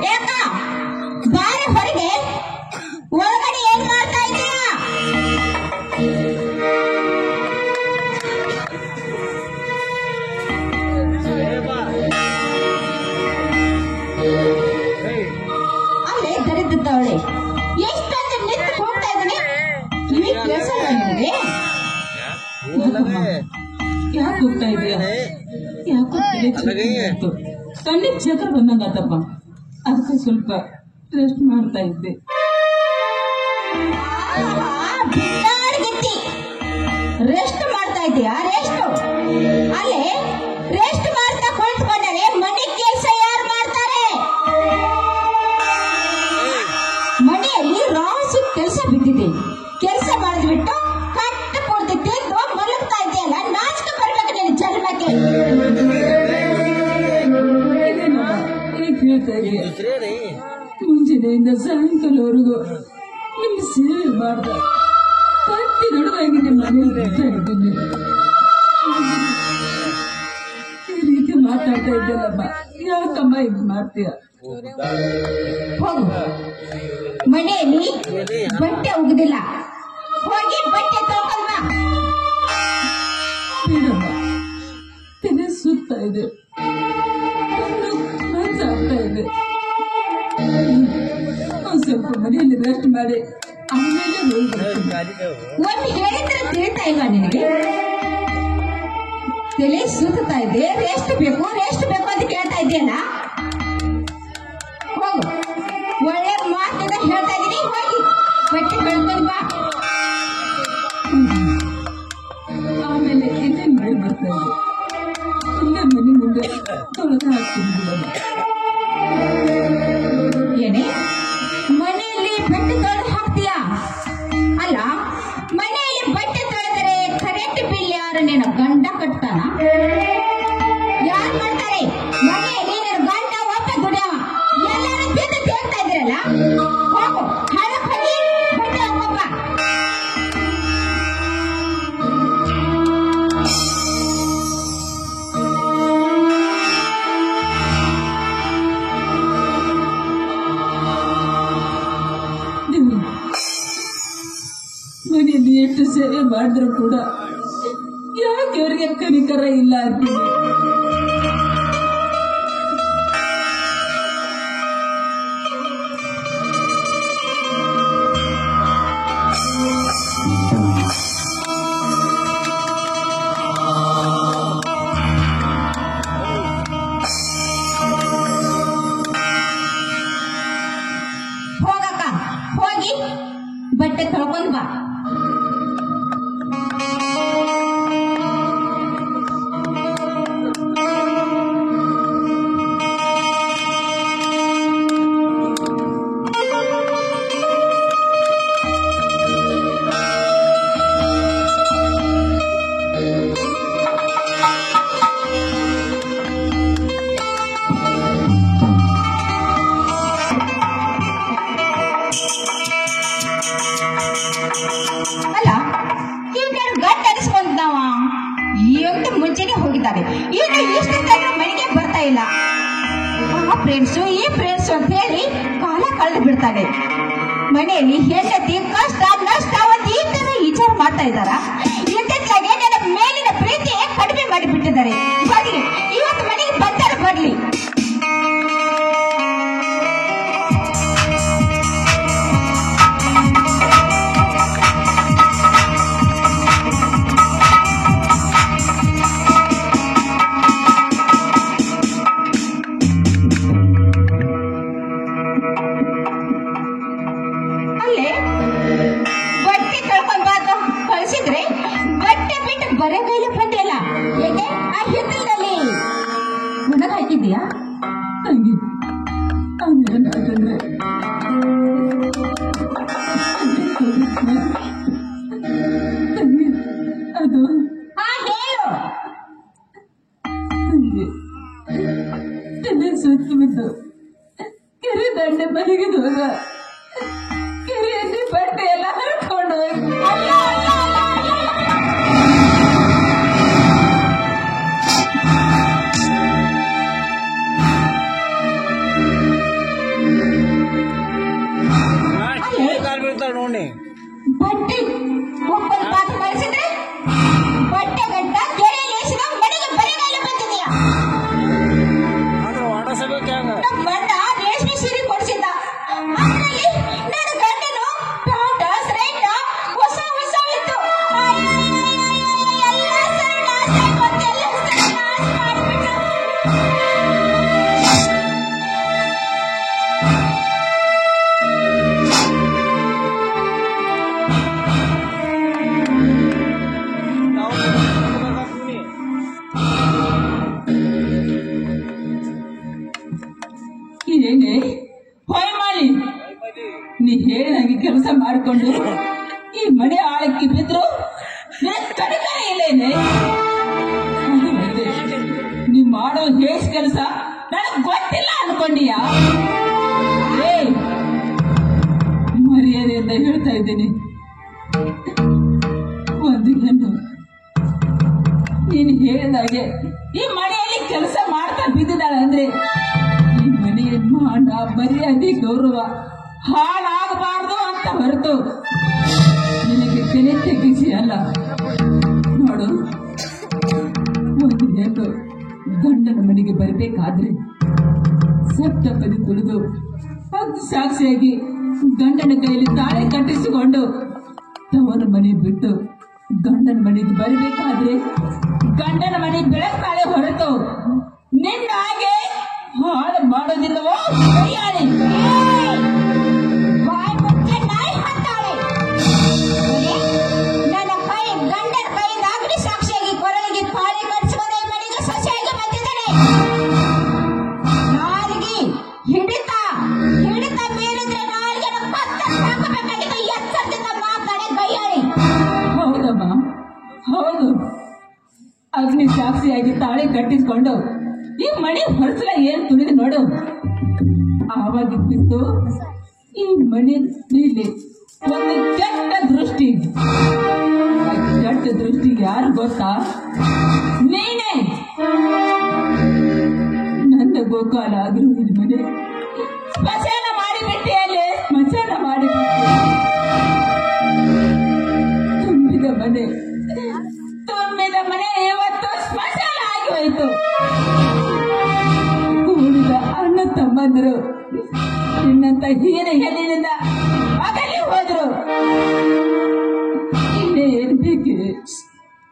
ಯಾಕ ಬಾರಿ ಹೊರಗೆ, ಒಳಗಡೆ ಏನ್ ಮಾಡ್ತಾ ಇದೀಯಾ? ಅಲ್ಲೇ ದರಿದ್ದವಳೆ, ಎಷ್ಟೊಂದು ನಿಂತು ಹೋಗ್ತಾ ಇದ್ದಾನೆ, ಕಿವಿ ಕೇಳಿಸಲ್ಲ ನಿಮಗೆ? ಯಾಕೆ ಹೋಗ್ತಾ ಇದೆಯಾ? ಯಾಕೋ ಕಣ್ಣಿಗೆ ಚಕ್ರ ಬಂದಂಗಾತಪ್ಪ, ಅದಕ್ಕೆ ಸ್ವಲ್ಪ ರೆಸ್ಟ್ ಮಾಡ್ತಾ ಇದ್ದೆ. ರೆಸ್ಟ್ ಮಾಡ್ತಾ ಇದ್ದೀಯಾ? ರೆಸ್ಟ್ ಅಲ್ಲೇ ರೆಸ್ಟ್ ಮಾಡ್ತಾ ಕುಳಿತುಕೊಂಡರೆ ಮನೆ ಕೆಲಸ ಯಾರು ಮಾಡ್ತಾರೆ? ಮನೆಯಲ್ಲಿ ರಾಸು ಕೆಲಸ ಬಿಟ್ಟಿದೆ, ಕೆಲಸ ಮಾಡಿದ್ಬಿಟ್ಟು ಕಟ್ಟ ಕೊಡ್ತಿ ತಿಂದು ಮಲಗ್ತಾ ಇದೆಯಲ್ಲ, ನಾಚಿಕೆ ಬರ್ಬೇಕು ನಿನ್ನ ಜನ್ಮಕ್ಕೆ. ಮುಂಜಾನೆಯಿಂದ ಸಾಯಂಕಾಲವರೆಗೂ ನಿಮ್ಮ ಸೇವೆ ಮಾಡ್ದ ಕತ್ತಿ ನಡುವಾಗಿ ನಿಮ್ಮ ಮನೆಯಲ್ಲಿ ಇದ್ದೀನಿ. ಈ ರೀತಿ ಮಾತಾಡ್ತಾ ಇದ್ದಲ್ಲಮ್ಮ, ಯಾಕಮ್ಮ ಇದು ಮಾಡ್ತೀಯ? ಹೋಗು, ಮನೆಯಲ್ಲಿ ಬಟ್ಟೆ ಒಗುದಿಲ್ಲ, ಹೋಗಿ ಬಟ್ಟೆ ತಗೊಂಡ. ಬೇಡಮ್ಮ, ತಲೆ ಸುತ್ತಾ ಇದೆ, ಆಗ್ತಾ ಇದೆ. ಸ್ವಲ್ಪ ಮನೆಯಲ್ಲಿ ರೆಸ್ಟ್ ಮಾಡಿ ಆಮೇಲೆ ಒಂದು ಹೇಳಿದ್ರೆ ತಿಳಿತಾ ಇಲ್ಲ ನಿನಗೆ? ತಲೆ ಸುತ್ತಾ ಇದೆ, ರೆಸ್ಟ್ ಬೇಕು ಅಂತ ಕೇಳ್ತಾ ಇದೆಯಲ್ಲ. ಹೋಗು, ಒಳ್ಳೆ ಮಾತಿಂದ ಹೇಳ್ತಾ ಇದೀನಿ, ಹೋಗಿ ಬಟ್ಟೆ ಕಳ್ಕೊಂಡು ಬಾ. ಆಮೇಲೆ ಇನ್ನೇನು ಮಾಡಿ ಬರ್ತಾ ಇದೆ, ಇಲ್ಲೇ ಮನೆ ಮುಂದೆ ತೊಳೆದು ಹಾಕ್ತಿದ್ದಿಲ್ಲ. ಏನೇ ಮನೆಯಲ್ಲಿ ಬಟ್ಟೆ ತೊಳೆದು ಹಾಕ್ತೀಯಾ? ಅಲ್ಲ, ಮನೆಯಲ್ಲಿ ಬಟ್ಟೆ ತೊಳೆದರೆ ಕರೆಂಟ್ ಬಿಲ್ ಯಾರು ನಿನ್ನ ಗಂಡ ಕಟ್ತಾನ? ಯಾರು ಮಾಡ್ತಾರೆ? ಮನೆಯಲ್ಲಿ ನಿನ್ನ ಗಂಡ ಒಬ್ಬ ದುಡಿಯವ, ಎಲ್ಲರೂ ತಿಂದು ತೇಗ್ತಾ ಇದ್ದೀರಲ್ಲ. ಹೋಗು, ಹಳಕ್ ಹೋಗಿ ಬಟ್ಟೆ ಹಾಕೋಪ್ಪ. ಮನೆಯಲ್ಲಿ ಎಷ್ಟು ಸೇವೆ ಮಾಡಿದ್ರು ಕೂಡ ಯಾಕೆ ಅವ್ರಿಗೆ ಕನಿಕರ ಇಲ್ಲ ಅಂತೀನಿ. ಹೋಗಕ್ಕ, ಹೋಗಿ ಬಟ್ಟೆ ತೊಳ್ಕೊಂಡ್ ಬಾ. ಅಲ್ಲ, ಇವ್ರು ಗಟ್ಟ ಅನಿಸ್ಕೊಂಡವ ಎಷ್ಟು ಮುಂಚೆನೆ ಹೋಗಿದ್ದಾರೆ, ಈಗ ಇಷ್ಟು ತನಕ ಮನೆಗೆ ಬರ್ತಾ ಇಲ್ಲ. ಆ ಫ್ರೆಂಡ್ಸು ಈ ಫ್ರೆಂಡ್ಸು ಅಂತ ಹೇಳಿ ಕಾಲ ಕಳೆದು ಬಿಡ್ತಾರೆ. ಮನೆಯಲ್ಲಿ ಹೆಂಡತಿ ಕಷ್ಟ ನಷ್ಟ ಒಂದು ಈ ತರ ವಿಚಾರ ಮಾಡ್ತಾ ಇದ್ದಾರ. ಇದ್ದಕ್ಕಾಗೆ ನನ್ನ ಮೇಲಿನ ಪ್ರೀತಿ ಕಡಿಮೆ ಮಾಡಿಬಿಟ್ಟಿದ್ದಾರೆ. ಬರ್ಲಿ, ಇವತ್ತು ಮನೆಗೆ ಬಂದರೆ ಬರ್ಲಿ. ಬಟ್ಟೆ ಕಳ್ಕೊಂಡ್ ಬಾ ಕಳ್ಸಿದ್ರೆ ಬಟ್ಟೆ ಬಿಟ್ಟು ಬರೇ ಕೈಲಿ ಬಂದಿಲ್ಲ. ಏಕೆ ಆ ಹಿತ್ತಲದಲ್ಲಿ ಒಣಗ ಹಾಕಿದ್ಯಾ? ತಂಗಿ ಅದು ಹೇಳು. ತಲೆ ಸುತ್ತಿ ಬಿದ್ದು ಕೆರೆ ದಂಡೆ ಮನೆಗೆ ಹೋಗ, ಕೆರೆಯಲ್ಲಿ ಬಟ್ಟೆ ಎಲ್ಲ ಹರ್ಕೊಂಡು ಹೋಗಿ ಏನೇ ಹೊಯ್ ಮಾಡಿ ನೀ ಹೇಳಿದಂಗೆ ಕೆಲಸ ಮಾಡಿಕೊಂಡು ಈ ಮನೆ ಆಳಕ್ಕೆ ಬಿದ್ರು ಕಡಿಮೆ ಇಲ್ಲೇನೆ. ನೀ ಮಾಡೋ ಹೇಸ್ ಕೆಲಸ ನನಗ್ ಗೊತ್ತಿಲ್ಲ ಅನ್ಕೊಂಡೀಯ? ಮರ್ಯಾದೆಯಿಂದ ಹೇಳ್ತಾ ಇದ್ದೀನಿ, ಒಂದು ಹೆಣ್ಣು ನೀನು ಹೇಳಿದಾಗೆ ಈ ಮನೆಯಲ್ಲಿ ಕೆಲಸ ಮಾಡ್ತಾ ಬಿದ್ದಿದ್ದಾಳೆ ಅಂದ್ರೆ ಈ ಮನೆಯ ಮಾನ ಮರ್ಯಾದೆ ಗೌರವ ಹಾಳಾಗಬಾರ್ದು ಅಂತ ಹೊರತು ನಿನಗೆ ತಲೆ ತೆಗಿಸಿ ಅಲ್ಲ. ನೋಡು, ಒಂದು ಹೆಣ್ಣು ಗಂಡನ ಮನೆಗೆ ಬರಬೇಕಾದ್ರೆ ಸಪ್ತಪದಿ ತುಳಿದು ಸಾಕ್ಷಿಯಾಗಿ ಗಂಡನ ಕೈಯಲ್ಲಿ ತಾಳೆ ಕಟ್ಟಿಸಿಕೊಂಡು ತವರ ಮನೆ ಬಿಟ್ಟು ಗಂಡನ ಮನೆಗೆ ಬರಬೇಕಾದ್ರೆ ಗಂಡನ ಮನೆಗೆ ಬೆಳೆಸ್ತಾಳೆ ಹೊರತು ನಿನ್ನ ಹಾಗೆ ಹಾಳು ಮಾಡೋದಿಲ್ಲವೋ? ನನ್ನ ಕೈ ಗಂಡನ ಕೈಯಿಂದಾಗಲಿ ಸಾಕ್ಷಿಯಾಗಿ ಕೊರಳಿಗೆ ತಾಳಿ ಕಟ್ಟಿಸಿಕೊಂಡು ಈ ಮನೆಗೆ ಸೊಸೆಯಾಗಿ ಬಂದಿದ್ದಾನೆ. ನಾಲಿಗೆ ಹಿಡಿತ ಮೀರಿದ್ರೆ ನಾಲಿಗೆ ಹಾಕಬೇಕಾಗಿದ್ದು ಎಚ್ಚರದಿಂದ ಮಾತಾಡಿ ಕೈಯಾಳಿ. ಹೌದಮ್ಮ, ಹೌದು. ಅಗ್ನಿ ಸಾಕ್ಷಿಯಾಗಿ ತಾಳಿ ಕಟ್ಟಿಸಿಕೊಂಡು ಈ ಮನೆ ಹೊರಸಲ ಏನ್ ತುಳಿದು ನೋಡು. ಆವಾಗಿದ್ದು ಈ ಮನೆ ಮೇಲೆ ಒಂದು ಕೆಟ್ಟ ದೃಷ್ಟಿ. ಕೆಟ್ಟ ದೃಷ್ಟಿಗೆ ಯಾರು ಗೊತ್ತಾ? ನೀನೇ. ನನ್ನ ಗೋಕಾಲ ಆದ್ರೂ ಈ ಮನೆ ಸ್ಮಶಾನ ಮಾಡಿಬಿಟ್ಟೆ. ಅಲ್ಲಿ ಸ್ಮಶಾನ ಮಾಡಿಬಿಟ್ಟೆ. ತುಂಬಿದ ಮನೆ ಇವತ್ತು ಸ್ಮಶಾನ ಆಗಿ ಹೋಯಿತು. ಕೂಡಿದ ಅಣ್ಣ ತಮ್ಮಂದರು ನಿನ್ನಂತ ಹೀನ ಹೆಣ್ಣಿನಿಂದ ಅಗಲಿ ಹೋದ್ರು. ಇನ್ನೇ ಏನ್ ಬೇಕೆ?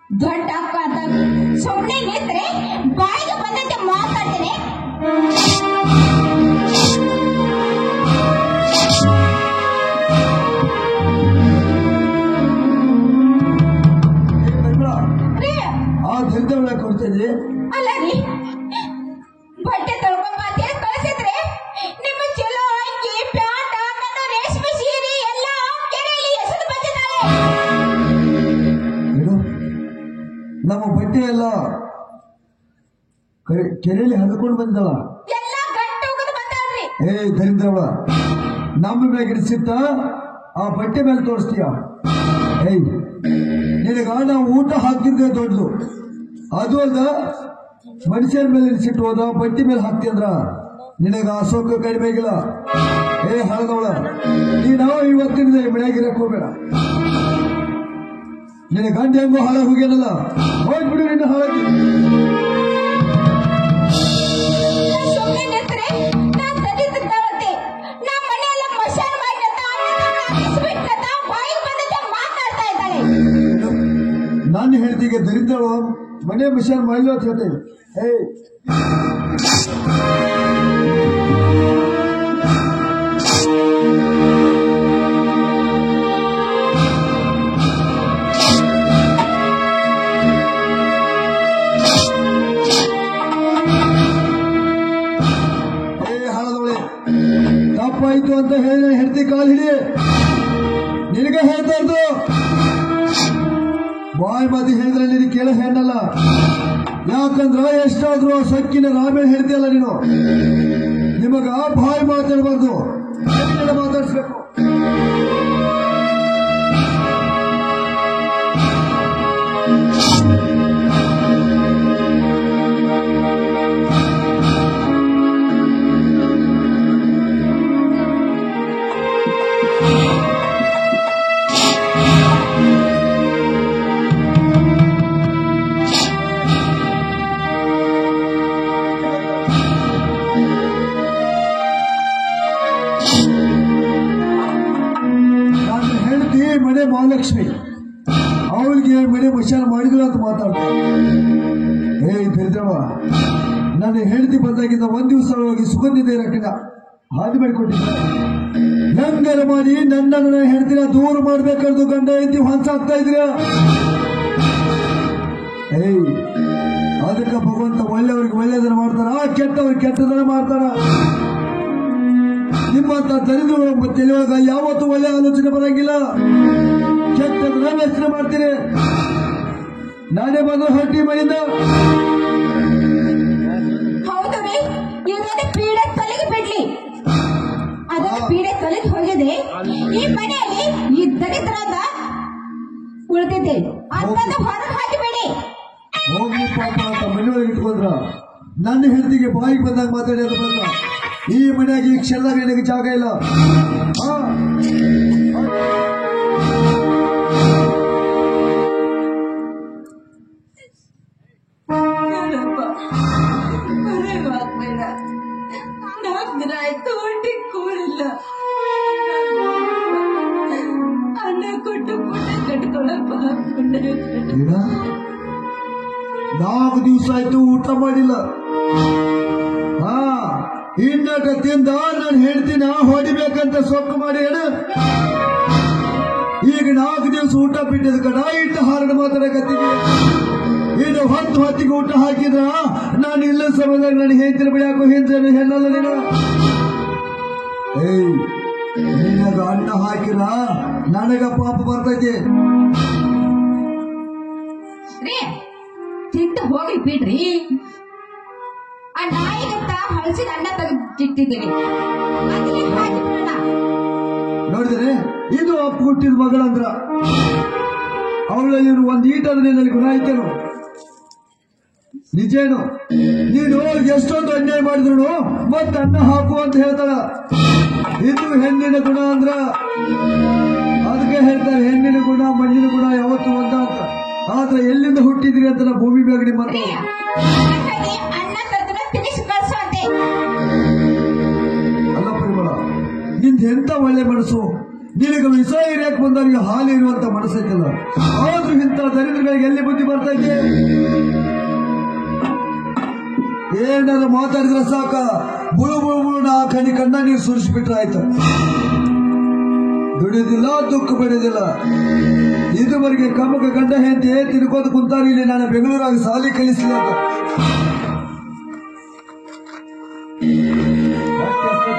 ದೊಡ್ಡ ಅಕ್ಕ ಅಂತ ಸುಮ್ಮನೆ ನಿಂತ್ರೆ ಬಾಯಿಗೆ ಬಂದಂತೆ ಮಾತಾಡ್ತೇನೆ. ಕೊಡ್ತಿದ್ರಿ ಅಲ್ಲ ರೀ, ಬಟ್ಟೆ ತೊಳ್ಕೊಂಡ್ ಬಾತಿಯ ಕಳಿಸಿದ್ರೆ ನಿಮ್ಮ ಚಲೋ ಅಂಗಿ ಪ್ಯಾಂಟ್ ನನ್ನ ರೇಷ್ಮೆ ಸೀರೆ ಎಲ್ಲ ಕೆರೆಯಲ್ಲಿ ಎಸೆದು ಬಂದಿದ್ದಾರೆ. ನಮ್ಮ ಬಟ್ಟೆ ಎಲ್ಲ ಕೆರೆಯಲ್ಲಿ ಹರಿದುಕೊಂಡು ಬಂದಲ್ಲ, ಎಲ್ಲ ಗಂಟು ಹೋಗೋದು ಬಂದಾರ್ರಿ. ದರಿದ್ರವ, ನಮ್ಮ ಮೇಲೆ ಸಿಟ್ಟ ಆ ಬಟ್ಟೆ ಮೇಲೆ ತೋರಿಸ್ತೀಯ? ನಿನಗ ನಾವು ಊಟ ಹಾಕ್ತಿದ್ದೆ ದೊಡ್ಡದು, ಅದು ಅಲ್ಲ ಮನುಷ್ಯನ ಮೇಲೆ ಸಿಟ್ಟು ಹೋದ ಬಟ್ಟೆ ಮೇಲೆ ಹಾಕ್ತಿ ಅಂದ್ರ ನಿನಗ ಅಶೋಕ ಕಡಿಮೆ ಆಗಿಲ್ಲ. ಹಳದವಳ, ನೀನು ಇವತ್ತಿನ ಮನೆಯಾಗಿರಕ್ ಹೋಗ್ಬೇಡ. ನಿನ್ನ ಗಂಡ ಹೆಂಗೋ ಹಾಳಾಗಿ ಹೋಗ್ಯಾನಲ್ಲ, ಹೋಗ್ಬಿಡು ನಿನ್ನ ಹಾಳಾಗಿ. ನಾನು ಹೇಳ್ತೀಗ ದರಿದ್ರಳು ಮನೆ ಮಿಷನ್ ಮಾಡಿಲ್ಲ ಅಂತ ಹೇಳ್ತೇವೆ. ಹಾಳದವಳೆ, ತಪ್ಪಾಯ್ತು ಅಂತ ಹೇಳಿ ಹೆಂಡತಿ ಕಾಲು ಹಿಡಿ. ನಿನಗೆ ಹೇಳ್ತಾ ಇದ್ದು ಬಾಯ್ ಮಾತಿ ಹೇಳಿದ್ರೆ ನೀನು ಕೇಳ ಹೆಣ್ಣಲ್ಲ. ಯಾಕಂದ್ರ ಎಷ್ಟಾದ್ರೂ ಸಕ್ಕಿನ ರಾಮೇಣ ಹೇಳ್ತೀಯಲ್ಲ ನೀನು. ನಿಮಗ ಬಾಯ್ ಮಾತಾಡಬಾರ್ದು, ಮಾತಾಡಿಸ್ಬೇಕು. ಮನೆ ಮಹಾಲಕ್ಷ್ಮಿ, ಅವಳಿಗೆ ಮನೆ ಮಶಾನ ಮಾಡಿದ್ರು ಅಂತ ಮಾತಾಡ್ತಾರೆ. ದರಿದ್ರವ, ನನ್ನ ಹೆಂಡತಿ ಬಂದಾಗಿಂದ ಒಂದ್ ದಿವಸ ಹೋಗಿ ಸುಗಂಧಿದ ರಕ್ಕನ ಹಾದಿ ಮಾಡಿಕೊಟ್ಟಿದ್ದೆ. ಹೆಂಗಾರ ಮಾಡಿ ನನ್ನ ಹೆಂಡತಿನ ದೂರ ಮಾಡ್ಬೇಕಂದು ಗಂಡ ಹೆಂಡತಿ ಹೊಂಚಾಗ್ತಾ ಇದ್ರ. ಅದಕ್ಕೆ ಭಗವಂತ ಒಳ್ಳೆಯವ್ರಿಗೆ ಒಳ್ಳೆಯದನ್ನ ಮಾಡ್ತಾರ, ಕೆಟ್ಟವ್ರಿಗೆ ಕೆಟ್ಟದನ್ನ ಮಾಡ್ತಾರ. ನಿಮ್ಮಂತ ದರಿದ್ರ ತಿಳಿಯುವಾಗ ಯಾವತ್ತೂ ಒಳ್ಳೆ ಆಲೋಚನೆ ಬರಂಗಿಲ್ಲ. ಕೆಟ್ಟದನ್ನ ಯೋಚನೆ ಮಾಡ್ತೀನಿ. ನಾನೇ ಬಂದು ಹೊಟ್ಟಿ ಮನೆಯಿಂದ ಹೌದು ರೀ, ಇರೋದೇ ಪೀಡೆ ತೊಲಗಿ ಬಿಡ್ಲಿ. ಅದರ ಪೀಡೆ ತೊಲಗಿ ಹೋಗಿದೆ. ಈ ಮನೆಯಲ್ಲಿ ಈ ದರಿದ್ರದ ಉಳಿದಿದೆ ಅಂತಂದು ಹೊರಗೆ ಹಾಕಿಬೇಡಿ. ಹೋಗ್ಲಿ ಪಾಪ ಅಂತ ಮನೆಯೊಳಗೆ ಇಟ್ಕೊಂಡ್ರ ನನ್ನ ಹೆಂಡತಿಗೆ ಬಾಯಿಗೆ ಬಂದಾಗ ಮಾತಾಡೋದು ಬಂದ. ಈ ಮನೆಯಾಗ ಈ ಕ್ಷಣದಾಗ ನನಗೆ ಜಾಗ ಇಲ್ಲ. ಆಯ್ತು ಹೊಟ್ಟೆ ಕೂಡಿಲ್ಲ. ಅನ್ನ ಕೊಟ್ಟು ಪುಟ್ಟ ಕಟ್ಕೊಳಪ್ಪ. 4 ದಿವಸ ಆಯ್ತು ಊಟ ಮಾಡಿಲ್ಲ. ಇನ್ನಟ ತಿಂದ ನಾನು ಹೇಳ್ತೀನ ಹೊಡಿಬೇಕಂತ ಸೊಕ್ಕು ಮಾಡಿ ಹೇಳ. ಈಗ 4 ದಿವಸ ಊಟ ಬಿಟ್ಟಿದ ಕಡ ಇಟ್ಟು ಹಾರಡು ಮಾತಾಡಕತ್ತೀನಿ. ಇನ್ನು ಹೊತ್ತಿಗೆ ಊಟ ಹಾಕಿದ್ರ ನಾನು ಇಲ್ಲ ಸಮಯದಾಗ ನಾನು ಹೇಳ್ತೀನಿ ಬಿಡಾಕೋ ಹೇಳ್ತೇನೆ. ಹೆಣ್ಣಲ್ಲ ನೀನು. ನಿನಗ ಅನ್ನ ಹಾಕಿರ ನನಗ ಪಾಪ ಬರ್ತೈತಿ. ತಿಂದು ಹೋಗ್ಲಿ ಬಿಡ್ರಿ. ಆ ನಾಯಿಗಂತ ಹಳಸಿದ ಅನ್ನ ತೆಗೆದಿಟ್ಟಿದ್ದೀವಿ. ನೋಡಿದ್ರೆ ಇದು ಅಪ್ಪ ಹುಟ್ಟಿದ ಮಗಳಂದ್ರ ಅವಳಲ್ಲಿ ಒಂದು ಈಟಾದ್ರೆ ನನಗೆ ಗುಣ ಐತೇನು? ನಿಜೇನು? ನೀನು ಎಷ್ಟೊಂದು ಅನ್ಯಾಯ ಮಾಡಿದ್ರು ಮತ್ತೆ ಅನ್ನ ಹಾಕು ಅಂತ ಹೇಳ್ತಾಳ. ಇದು ಹೆಣ್ಣಿನ ಗುಣ ಅಂದ್ರ. ಅದಕ್ಕೆ ಹೇಳ್ತಾರೆ ಹೆಣ್ಣಿನ ಗುಣ ಮಣ್ಣಿನ ಗುಣ ಯಾವತ್ತು ಒಂದ ಅಂತ. ಆದ್ರೆ ಎಲ್ಲಿಂದ ಹುಟ್ಟಿದ್ರಿ ಅಂತ ನಾ ಭೂಮಿ ಬೇಗಡಿ ಮಾತ್ರ. ಅಲ್ಲ ಪರಿಮಳ, ನಿಂದ ಎಂತ ಒಳ್ಳೆ ಮನಸ್ಸು. ನಿನಗೆ ವಿಷ ಹಿರಿಯಕ್ಕೆ ಬಂದವರಿಗೆ ಹಾಲು ಇರುವಂತ ಮನಸ್ಸೈತಲ್ಲ. ಆದ್ರೂ ಇಂಥ ದರಿದ್ರಗಳಿಗೆ ಎಲ್ಲಿ ಬುದ್ಧಿ ಬರ್ತೈತೆ? ಏನಾದ್ರು ಮಾತಾಡಿದ್ರೆ ಸಾಕ ಬುಳು ಬುಳು ಬುಳು ನಾ ಕಣ್ಣಿ ಕಣ್ಣ ನೀರು ಸುರಿಸಿಬಿಟ್ರೆ ಆಯ್ತು. ದುಡಿಯೋದಿಲ್ಲ, ದುಃಖ ಪಡೆಯೋದಿಲ್ಲ. ಇದುವರೆಗೆ ಕಮಕ ಗಂಡ ಹೆಂಡತಿ ತಿನ್ಕೋದು ಕುಂತಾರ. ಇಲ್ಲಿ ನಾನು ಬೆಂಗಳೂರಾಗ ಸಾಲಿ ಕಲಿಸಿಲ್ಲ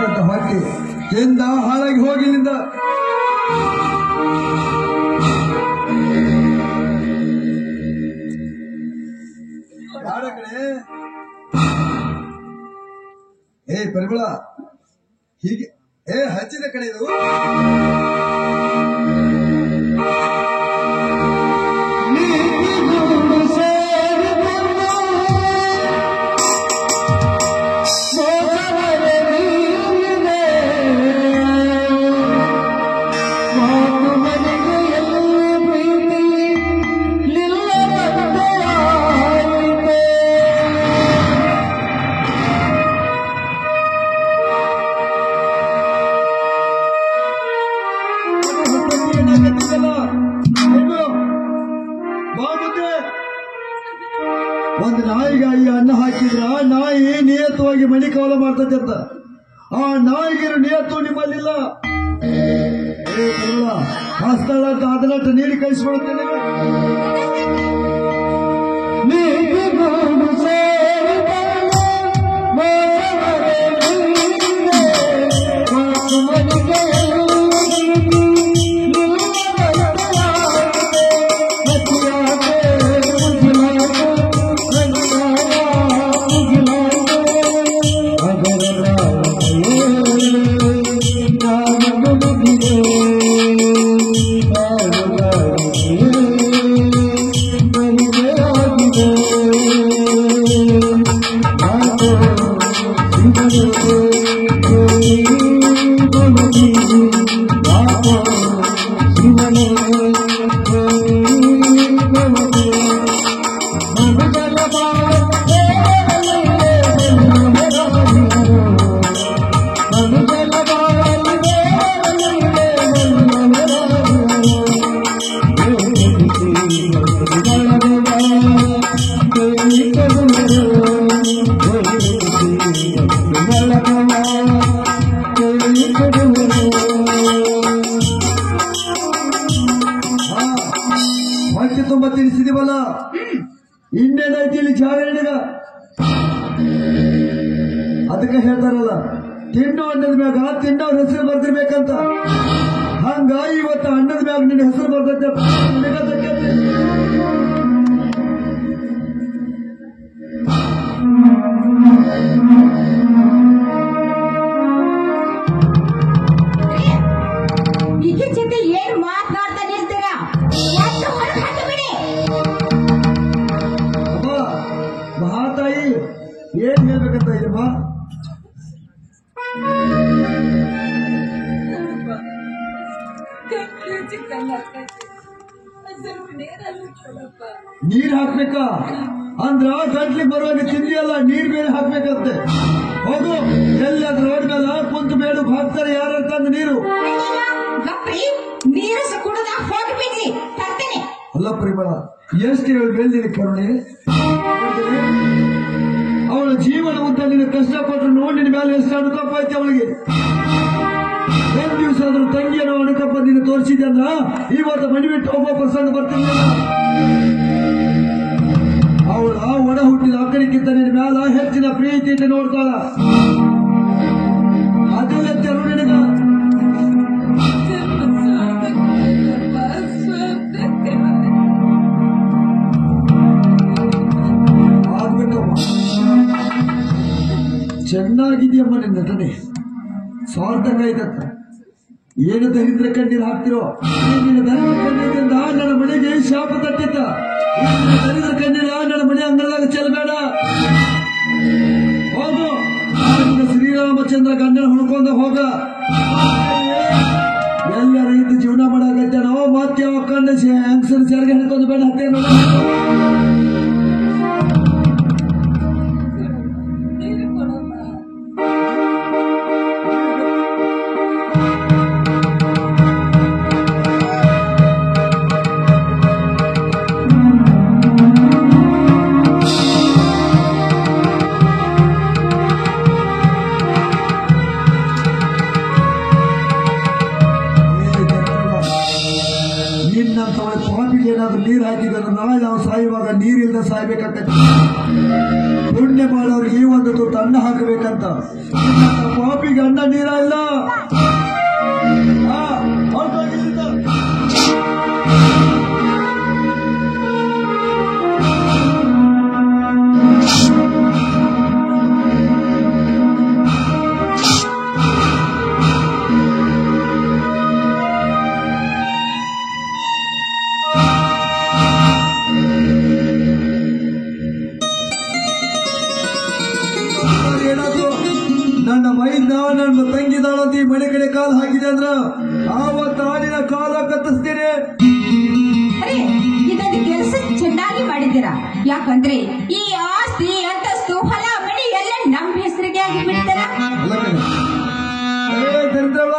ಅಂತ ಹೊಟ್ಟೆ ಎಂದ ಹಾಳಾಗಿ ಹೋಗಿಲ್ಲಿಂದ. ಯಾರ ಕಡೆ ಪರಿಮಳ ಹೀಗೆ ಹಚ್ಚಿದ ಕಡೆ ಇದು ಒಂದು ನಾಯಿಗಾಗಿ ಅನ್ನ ಹಾಕಿದ್ರ ನಾಯಿ ನಿಯತವಾಗಿ ಮಣಿ ಕವಲ ಮಾಡ್ತದೆ ಅಂತ. ಆ ನಾಯಿಗಿರೋ ನಿಯತ್ತು ನಿಮ್ಮಲ್ಲಿಲ್ಲ. ಆ ಸ್ಥಳ ಅಂತ ಅದನ್ನಟ್ಟು ನೀಡಿ ಕಳಿಸ್ಕೊಡುತ್ತೇನೆ. ಹೊಟ್ಟೆ ತುಂಬ ತಿನ್ನಿಸಿದೀವಲ್ಲ, ಇನ್ನೇನೈತಿ ಇಲ್ಲಿ ಜಾಗ. ಅದಕ್ಕೆ ಹೇಳ್ತಾರಲ್ಲ ತಿನ್ನೋ ಅನ್ನದ ಮ್ಯಾಗ ತಿನ್ನೋರ್ ಹೆಸರು ಬರ್ದಿರ್ಬೇಕಂತ. ಹಂಗ ಇವತ್ತು ಅನ್ನದ ಮ್ಯಾಗ ನಿನ್ನ ಹೆಸರು ಬರ್ತೈತೆ. ಈಗ ಜೊತೆ ಏನ್ ಮಾತನಾಡ್ತಾ ನಿಲ್ತೀರಾ? ಬಿಡಿ ಅಮ್ಮ, ಮಹಾತಾಯಿ ಏನ್ ಹೇಳ್ಬೇಕಂತ ಇದೆಮ್ಮ? ನೀರ್ ಹಾಕ್ಬೇಕಾ ಅಂದ್ರ ಗಂಟ್ಲಿಗೆ ಬರುವಾಗ ತಿಂದಿಯಲ್ಲ, ನೀರ್ ಬೇರೆ ಹಾಕ್ಬೇಕಂತೆ. ಹೋಗು, ಎಲ್ಲಿ ಅದ್ರ ರೋಡ್ ಮೇಲೆ ಕುಂತು ಬೇಡಕ್ ಹಾಕ್ತಾರೆ ಯಾರು ತಂದು ನೀರು. ಗಪ್ರಿ ನೀರು ಕುಡಿದ ಹೋಗ್ಬಿಡ್ರಿ, ತರ್ತೇನೆ. ಅಲ್ಲ ಪರಿಮಳ, ಎಷ್ಟು ಹೇಳಿ ಬೆಳೆದಿರಿ ಕರುಣೆ. ಅವಳ ಜೀವನ ಉದ್ದ ನಿನ್ನ ಕಷ್ಟಪಟ್ಟು ನೋಡಿ ನಿನ್ನ ಮೇಲೆ ಎಷ್ಟು ಅನುಕಂಪ ಐತೆ ಅವಳಿಗೆ. ಒಂದ್ ದಿವಸ ಅದ್ರ ತಂಗಿಯನ್ನು ಅನುಕಂಪ ನೀನು ತೋರಿಸಿದೆ ಅಂದ್ರ ಇವತ್ತು ಮನೆ ಬಿಟ್ಟು ಹೋಗೋ ಪ್ರಸಂಗ ಬರ್ತೀನಿ. ಅವಳ ಒಡ ಹುಟ್ಟಿದ ಅಕ್ಕನಿಗಿಂತ ನಿನ್ನ ಮ್ಯಾಲ ಹೆಚ್ಚಿನ ಪ್ರೀತಿ ಇಟ್ಟು ನೋಡ್ತಾಳ. ಅದೆಲ್ಲ ತೆರು ನಿನಗ. ಆಗ್ಬೇಕಮ್ಮ, ಚೆನ್ನಾಗಿದೆಯಮ್ಮ ನಿನ್ನ ನಟನೆ, ಸಾರ್ಥಕ ಐತತ್ತ. ಏನು ದರಿದ್ರ ಕಣ್ಣೀರು ಹಾಕ್ತಿರೋ? ನಿನ್ನ ದರಿದ್ರ ಕಣ್ಣೀರಿಂದ ನನ್ನ ಮನೆಗೆ ಶಾಪ ತಟ್ಟಿತ್ತ. ದರಿದ್ರ ಕಣ್ಣೀರ ನನ್ನ ಮನೆ ಅಂಗಳದಾಗ ಚೆಲ್ಲಬೇಡ. ಹೋಗು, ನಿನ್ನ ಶ್ರೀರಾಮಚಂದ್ರ ಗಂಡನ ಹುಡ್ಕೊಂಡ ಹೋಗ. ಎಲ್ಲ ರೀತಿ ಜೀವನ ಮಾಡಾಕತ್ತೇನೋ, ಮತ್ತೆ ಯಾವ ಕಣ್ಣ ಹೆಂಗಸರು ಸೆರಗೆ ಹಿಡ್ಕೊಂಡು ಬೇಡ ಹತ್ತೇನೋ. ಏನಾದ್ರೂ ನೀರು ಹಾಕಿದ್ರೆ ನಾಳೆ ನಾವು ಸಾಯುವಾಗ ನೀರಿಲ್ಲದೆ ಸಾಯ್ಬೇಕಾಗತ್ತೆ. ಪುಣ್ಯ ಮಾಡೋರಿಗೆ ಈ ಒಂದು ತುತ್ತು ಅನ್ನ ಹಾಕಬೇಕಂತ. ಪಾಪಿಗೆ ಅನ್ನ ನೀರ ಇಲ್ಲ. ನನ್ನ ಮೈದ ನನ್ನ ತಂಗಿದಾಳಂತ ಈ ಮನೆ ಕಡೆ ಕಾಲು ಹಾಕಿದೆ ಅಂದ್ರ ಆವತ್ತು ಆಡಿನ ಕಾಲ ಕತ್ತಿಸ್ತೇನೆ. ಇದೊಂದು ಕೆಲಸ ಚೆನ್ನಾಗಿ ಮಾಡಿದ್ದೀರಾ. ಯಾಕಂದ್ರೆ ಈ ಆಸ್ತಿ ಅಂತಸ್ತು ಹೊಲ ಮನೆ ಎಲ್ಲ ನಮ್ಮ ಹೆಸರಿಗೆ ಆಗಿ ಬಿಡ್ತಾರ. ದರಿದ್ರವ,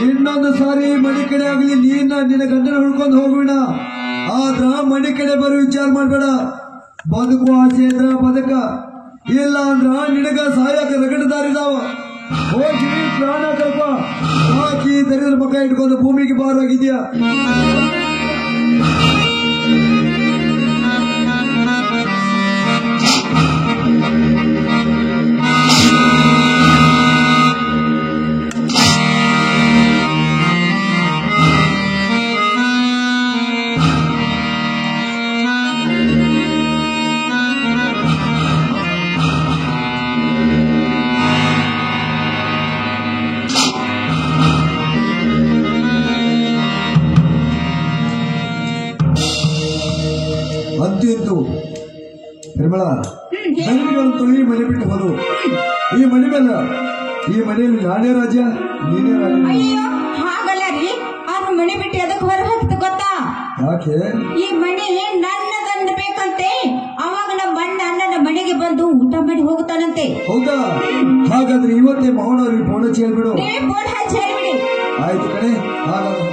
ಇನ್ನೊಂದು ಸಾರಿ ಮನೆ ಕಡೆ ಆಗ್ಲಿ ನೀನ ನಿನ್ನ ಗಂಡನ ಹುಡ್ಕೊಂಡು ಹೋಗುವಿನ. ಆದ್ರ ಮನೆ ಕಡೆ ಬರೋ ವಿಚಾರ ಮಾಡ್ಬೇಡ. ಬದುಕು ಆಸೆ ಇದ್ರ ಬದುಕ, ಇಲ್ಲ ಅಂದ್ರ ನಿನಗ ಸಹಾಯಕ ರಗಡದಾರಿದಾವ. ಹೋಗಿ ಪ್ರಾಣ ಕಲ್ಪ ಹಾಕಿ ದರಿದ್ರ ಮಕ್ಕ ಇಟ್ಕೊಂಡು ಭೂಮಿಗೆ ಬಾರಾಗಿದ್ಯಾ. ಅಂತೂ ನಿರ್ಮಳ, ನನಗಂತೂ ಈ ಮನೆ ಬಿಟ್ಟು ಹೋದು. ಈ ಮನೆ ಮೇಲೆ, ಈ ಮನೆಯಲ್ಲಿ ನಾನೇ ರಾಜ, ನೀನೇ ರಾಜ. ಅಯ್ಯೋ ಹಾಗಲ್ಲ ರೀ, ಅವ್ರ ಮನೆ ಬಿಟ್ಟು ಅದಕ್ಕೆ ಹೊರ ಹಾಕ್ತ ಗೊತ್ತಾ? ಯಾಕೆ? ಈ ಮನೆ ನನ್ನದಂದ ಬೇಕಂತೆ. ಅವಾಗ ನಮ್ಮ ಅಣ್ಣ ನನ್ನ ಮನೆಗೆ ಬಂದು ಊಟ ಮಾಡಿ ಹೋಗ್ತಾನಂತೆ. ಹೌದಾ? ಹಾಗಾದ್ರೆ ಇವತ್ತೇ ಮೌನವ್ರಿಗೆ ಫೋನ್ ಹಚ್ಚಿ ಹೇಳ್ಬಿಡು. ಫೋನ್ ಹಚ್ಚಿ ಹೇಳ್ಬಿಡಿ. ಆಯ್ತು ಕಣೆ, ಹಾಗಾದ್ರೆ